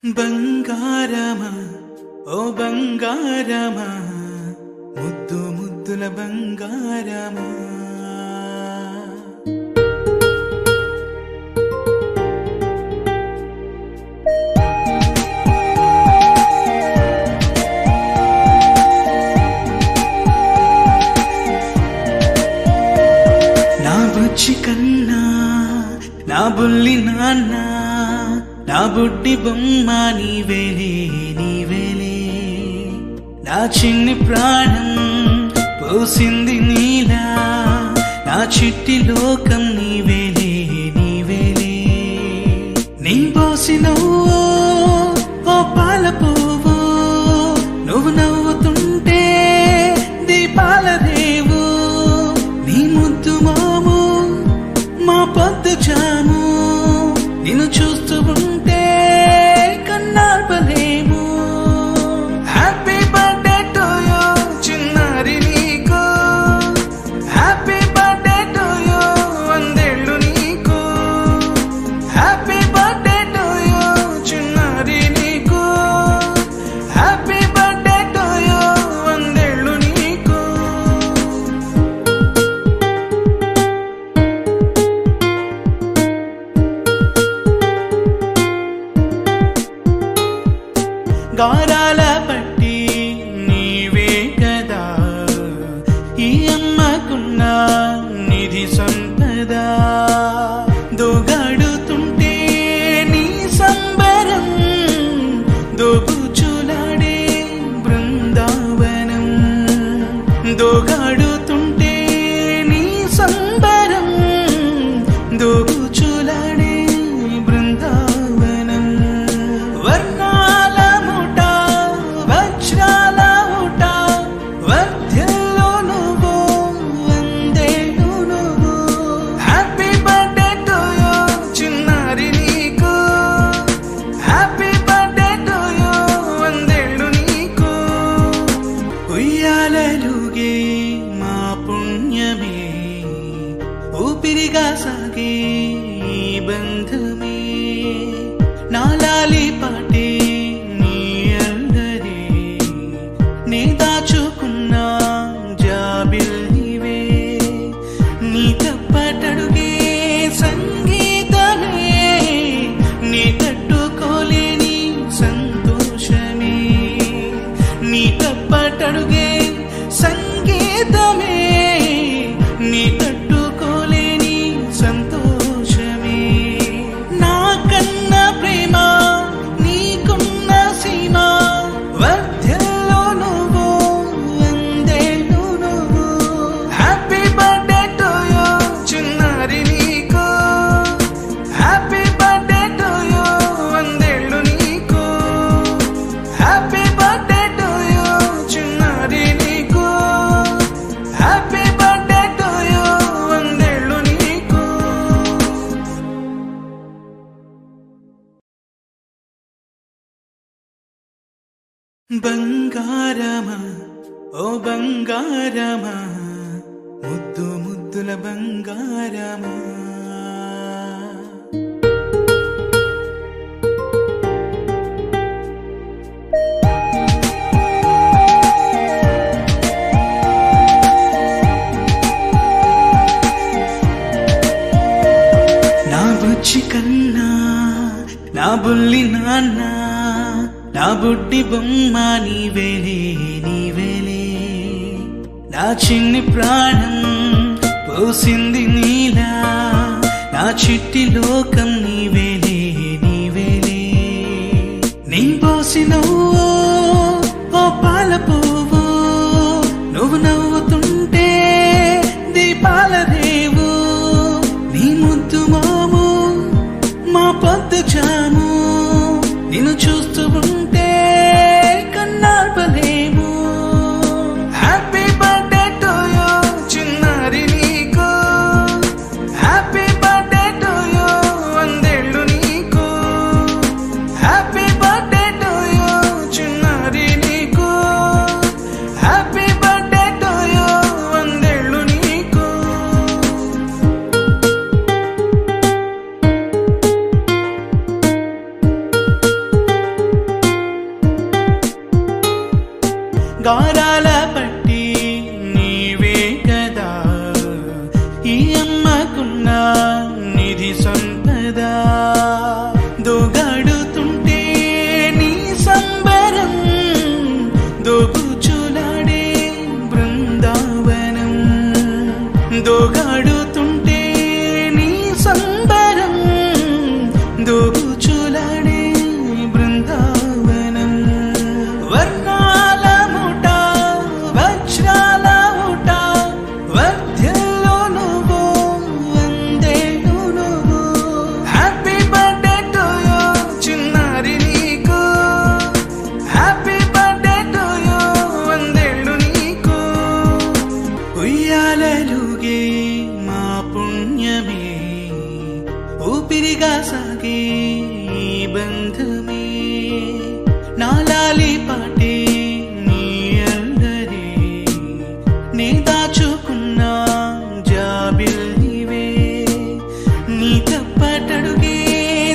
బంగారమా ఓ బంగారమా ముద్దు ముద్దుల బంగారమా నా బుజ్జి కన్నా నా బుల్లి నాన్న నా బుడ్డి బొమ్మ నీవేలే నీవేలే నా చిన్ని ప్రాణం పోసింది నీలా నా చిట్టి లోకం నీవేలే నీవేలే నీ పోసినవో ఓ పాల పువ్వు నువ్వు నవ్వుతుంటే దీపాల రేవు నీ ముద్దు మాము మా పొద్దు జాము నిన్ను చూస్తూ ఉంటే కన్నార్పలేము. హ్యాపీ బర్త్డే టు యూ చిన్నారి నీకు, హ్యాపీ బర్త్డే టు యూ వందేళ్ళు నీకు, హ్యాపీ బర్త్డే టు యూ చిన్నారి నీకు, హ్యాపీ బర్త్డే టు యూ వందేళ్ళు నీకు. గారాల పట్టి నీవే కదా ఈ అమ్మకున్న నిధి సంపద, దోగాడుతుంటే నీ సంబరం దోబుచులాడే బృందావనం, దోగాడుతుంటే నీ సంబరం దోబుచులాడే బృందావనం. వర్ణాల ముఠ వజ్రాల ఊట వర్ధ్యలో నువ్వు వందేళ్ళు నువ్వు, హ్యాపీ బర్త్డే టు యూ చిన్నారి నీకు, హ్యాపీ బర్త్డే టు యూ వందేళ్ళు నీకు. ఉయ్యాలలుగే మా పుణ్యమే ఊపిరిగా సాగే ఈ బంధమే, నాలాలి పాటే నీ అందరే నీ దాచుకున్న జాబిల్లివే, నీ తప్పటడుగే సంగీతమే నీ తట్టుకోలేని సంతోషమే, నీ తప్పటడుగే సంగీతమే నీ తట్టుకోలేని సంతోషమే. నా కన్న ప్రేమ నీకున్న సీమ వర్ధ్యలో నువ్వు వందేళ్ళు నువ్వు, హ్యాపీ బర్త్డే టు యూ చిన్నారి నీకు, హ్యాపీ బర్త్డే టు యూ వందేళ్ళు నీకు, హ్యాపీ బర్త్డే టు యూ చిన్నారి నీకు, హ్యాపీ బర్త్డే టు యూ వందేళ్ళు నీకు. బంగారమా ఓ బంగారమా ముద్దు ముద్దుల బంగారమా. నా బుజ్జి కన్నా నా బుల్లి నాన్న నా బుడ్డి బొమ్మ నీవేలే నీవేలే నా చిన్ని ప్రాణం పోసింది నీలా నా చిట్టి లోకం నీవేలే నీవేలే నీ పోసినవో ఓ పాల పువ్వు నువ్వు నవ్వుతుంటే దీపాల రేవు నీ ముద్దు మాము మా పొద్దు జాము నిన్ను చూస్తూ ఉంటే కన్నార్పలేము. హ్యాపీ బర్త్డే టు యూ చిన్నారి నీకు, హ్యాపీ బర్త్డే టు యూ వందేళ్ళు నీకు, హ్యాపీ బర్త్డే టు యూ గారాల పట్టి నీవే కదా ఈ అమ్మకున్న నిధి సంపద. దోగాడుతుంటే నీ సంబరం దోబుచులాడే బృందావనం. దోగాడుతుంటే నీ సంబరం దోబుచులాడే బృందావనం. వర్ణాల ముఠ వజ్రాల ఊట వర్ధ్యలో నువ్వు వందేళ్ళు నువ్వు. హ్యాపీ బర్త్డే టు యూ చిన్నారి నీకు. హ్యాపీ బర్త్డే టు యూ వందేళ్ళు నీకు. ఉయ్యాలలుగే మా పుణ్యమే ఊపిరిగా సాగే ఈ బంధమే. నాలాలి పాట